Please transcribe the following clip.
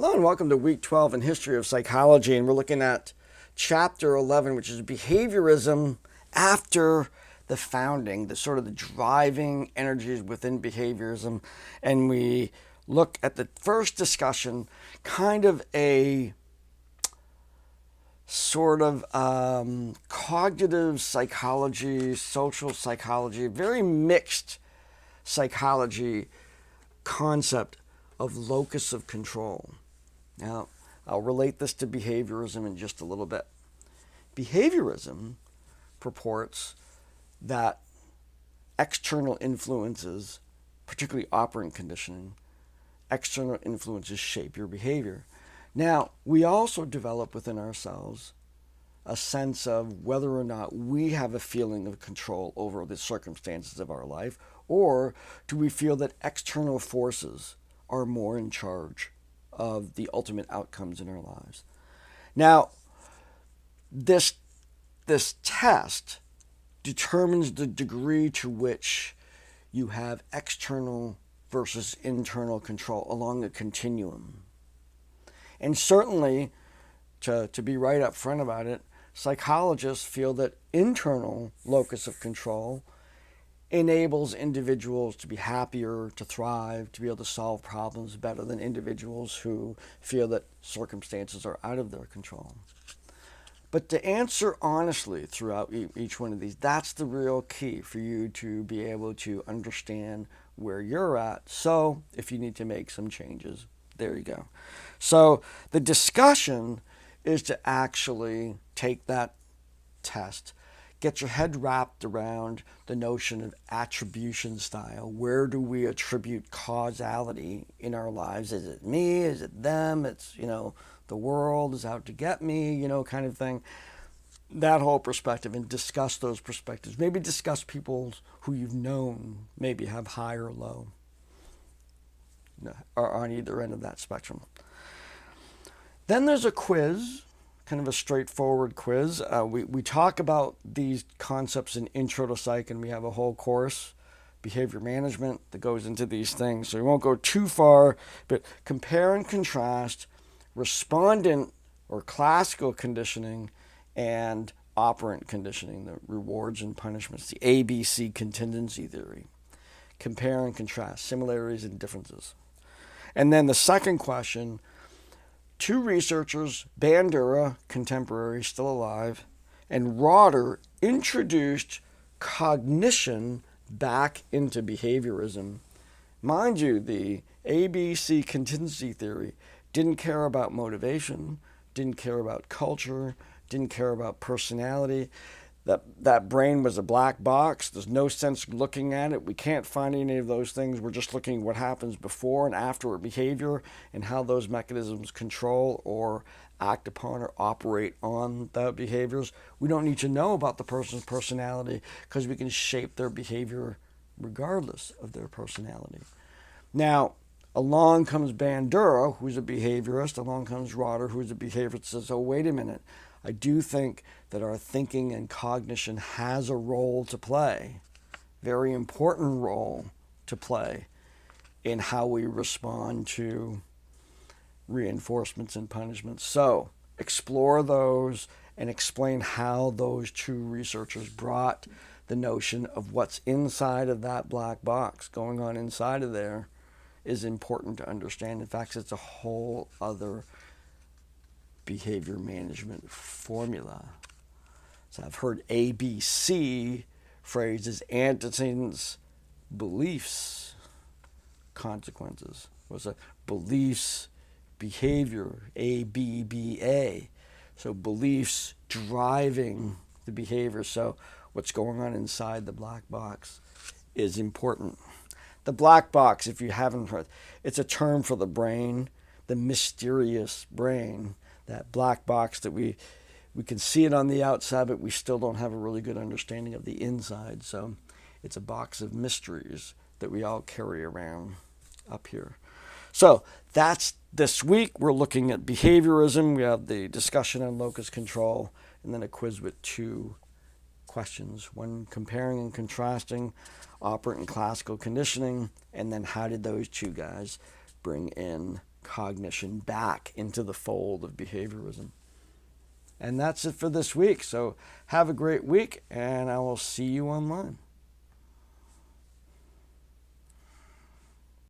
Hello and welcome to week 12 in History of Psychology, and we're looking at chapter 11, which is behaviorism after the founding, the sort of the driving energies within behaviorism. And we look at the first discussion, kind of a sort of cognitive psychology, social psychology, very mixed psychology concept of locus of control. Now, I'll relate this to behaviorism in just a little bit. Behaviorism purports that external influences, particularly operant conditioning, external influences shape your behavior. Now, we also develop within ourselves a sense of whether or not we have a feeling of control over the circumstances of our life, or do we feel that external forces are more in charge of the ultimate outcomes in our lives. Now, this test determines the degree to which you have external versus internal control along a continuum. And certainly, to be right up front about it, psychologists feel that internal locus of control enables individuals to be happier, to thrive, to be able to solve problems better than individuals who feel that circumstances are out of their control. But to answer honestly throughout each one of these, that's the real key for you to be able to understand where you're at. So if you need to make some changes, there you go. So the discussion is to actually take that test, get your head wrapped around the notion of attribution style. Where do we attribute causality in our lives? Is it me? Is it them? It's, the world is out to get me, kind of thing. That whole perspective, and discuss those perspectives. Maybe discuss people who you've known maybe have high or low, or on either end of that spectrum. Then there's a quiz, kind of a straightforward quiz. We talk about these concepts in Intro to Psych, and we have a whole course, behavior management, that goes into these things. So we won't go too far, but compare and contrast respondent or classical conditioning and operant conditioning, the rewards and punishments, the ABC contingency theory. Compare and contrast, similarities and differences. And then the second question, two researchers, Bandura, contemporary, still alive, and Rotter, introduced cognition back into behaviorism. Mind you, the ABC contingency theory didn't care about motivation, didn't care about culture, didn't care about personality. That brain was a black box. There's no sense looking at it. We can't find any of those things. We're just looking at what happens before and after behavior and how those mechanisms control or act upon or operate on the behaviors. We don't need to know about the person's personality because we can shape their behavior regardless of their personality. Now, along comes Bandura, who's a behaviorist. Along comes Rotter, who's a behaviorist, says, oh, wait a minute. I do think that our thinking and cognition has a role to play, very important role to play in how we respond to reinforcements and punishments. So explore those and explain how those two researchers brought the notion of what's inside of that black box going on inside of there is important to understand. In fact, it's a whole other behavior management formula. So I've heard ABC phrases, antecedents, beliefs, consequences. What's that? Beliefs, behavior, ABBA. So beliefs driving the behavior. So what's going on inside the black box is important. The black box, if you haven't heard, it's a term for the brain, the mysterious brain. That black box that we can see it on the outside, but we still don't have a really good understanding of the inside. So it's a box of mysteries that we all carry around up here. So that's this week. We're looking at behaviorism. We have the discussion on locus control, and then a quiz with two questions. One, comparing and contrasting operant and classical conditioning, and then how did those two guys bring in cognition back into the fold of behaviorism. And that's it for this week. So have a great week, and I will see you online.